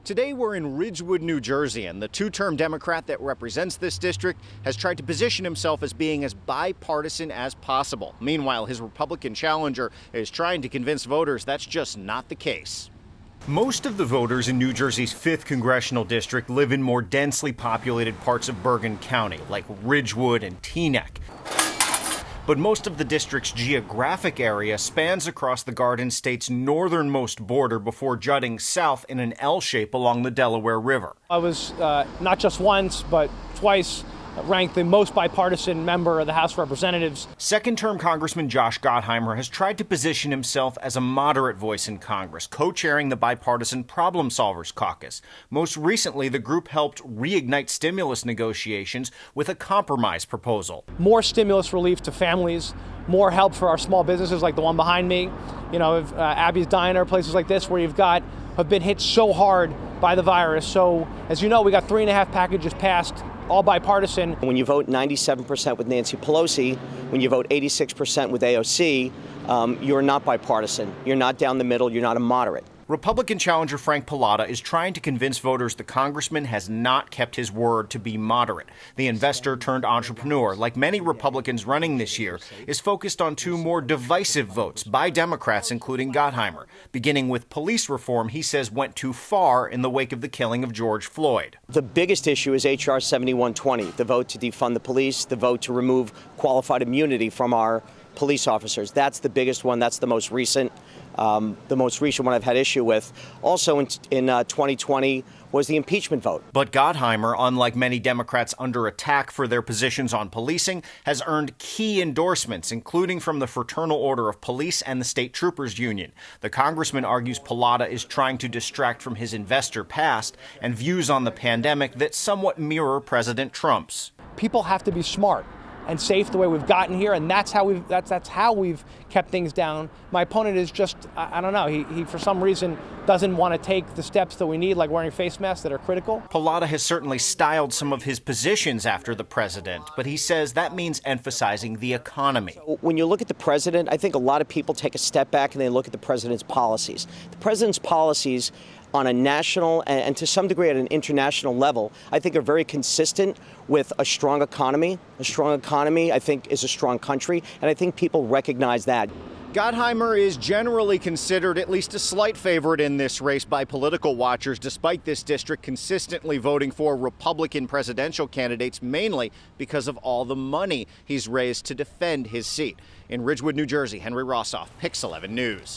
Today we're in Ridgewood, New Jersey, and the two-term Democrat that represents this district has tried to position himself as being as bipartisan as possible. Meanwhile, his Republican challenger is trying to convince voters that's just not the case. Most of the voters in New Jersey's 5th congressional district live in more densely populated parts of Bergen County, like Ridgewood and Teaneck. But most of the district's geographic area spans across the Garden State's northernmost border before jutting south in an L shape along the Delaware River. I was not just once, but twice ranked the most bipartisan member of the House of Representatives. Second-term Congressman Josh Gottheimer has tried to position himself as a moderate voice in Congress, co-chairing the Bipartisan Problem Solvers Caucus. Most recently, the group helped reignite stimulus negotiations with a compromise proposal. More stimulus relief to families, more help for our small businesses like the one behind me. You know, Abby's Diner, places like this where have been hit so hard by the virus. So, as you know, we got 3.5 packages passed, all bipartisan. When you vote 97% with Nancy Pelosi, when you vote 86% with AOC, you're not bipartisan. You're not down the middle. You're not a moderate. Republican challenger Frank Pallotta is trying to convince voters the congressman has not kept his word to be moderate. The investor turned entrepreneur, like many Republicans running this year, is focused on two more divisive votes by Democrats, including Gottheimer. Beginning with police reform, he says went too far in the wake of the killing of George Floyd. The biggest issue is H.R. 7120, the vote to defund the police, the vote to remove qualified immunity from our police officers. That's the biggest one. That's the most recent. The most recent one I've had issue with. Also in 2020 was the impeachment vote. But Gottheimer, unlike many Democrats under attack for their positions on policing, has earned key endorsements, including from the Fraternal Order of Police and the State Troopers Union. The congressman argues Pallotta is trying to distract from his investor past and views on the pandemic that somewhat mirror President Trump's. People have to be smart and safe the way we've gotten here, and that's how we've kept things down. My opponent is just, I don't know, he for some reason doesn't want to take the steps that we need, like wearing face masks that are critical. Pallotta has certainly styled some of his positions after the president, but he says that means emphasizing the economy. When you look at the president, I think a lot of people take a step back and they look at the president's policies. The president's policies on a national and to some degree at an international level, I think are very consistent with a strong economy. A strong economy, I think, is a strong country, and I think people recognize that. Gottheimer is generally considered at least a slight favorite in this race by political watchers, despite this district consistently voting for Republican presidential candidates, mainly because of all the money he's raised to defend his seat. In Ridgewood, New Jersey, Henry Rossoff, Pix 11 News.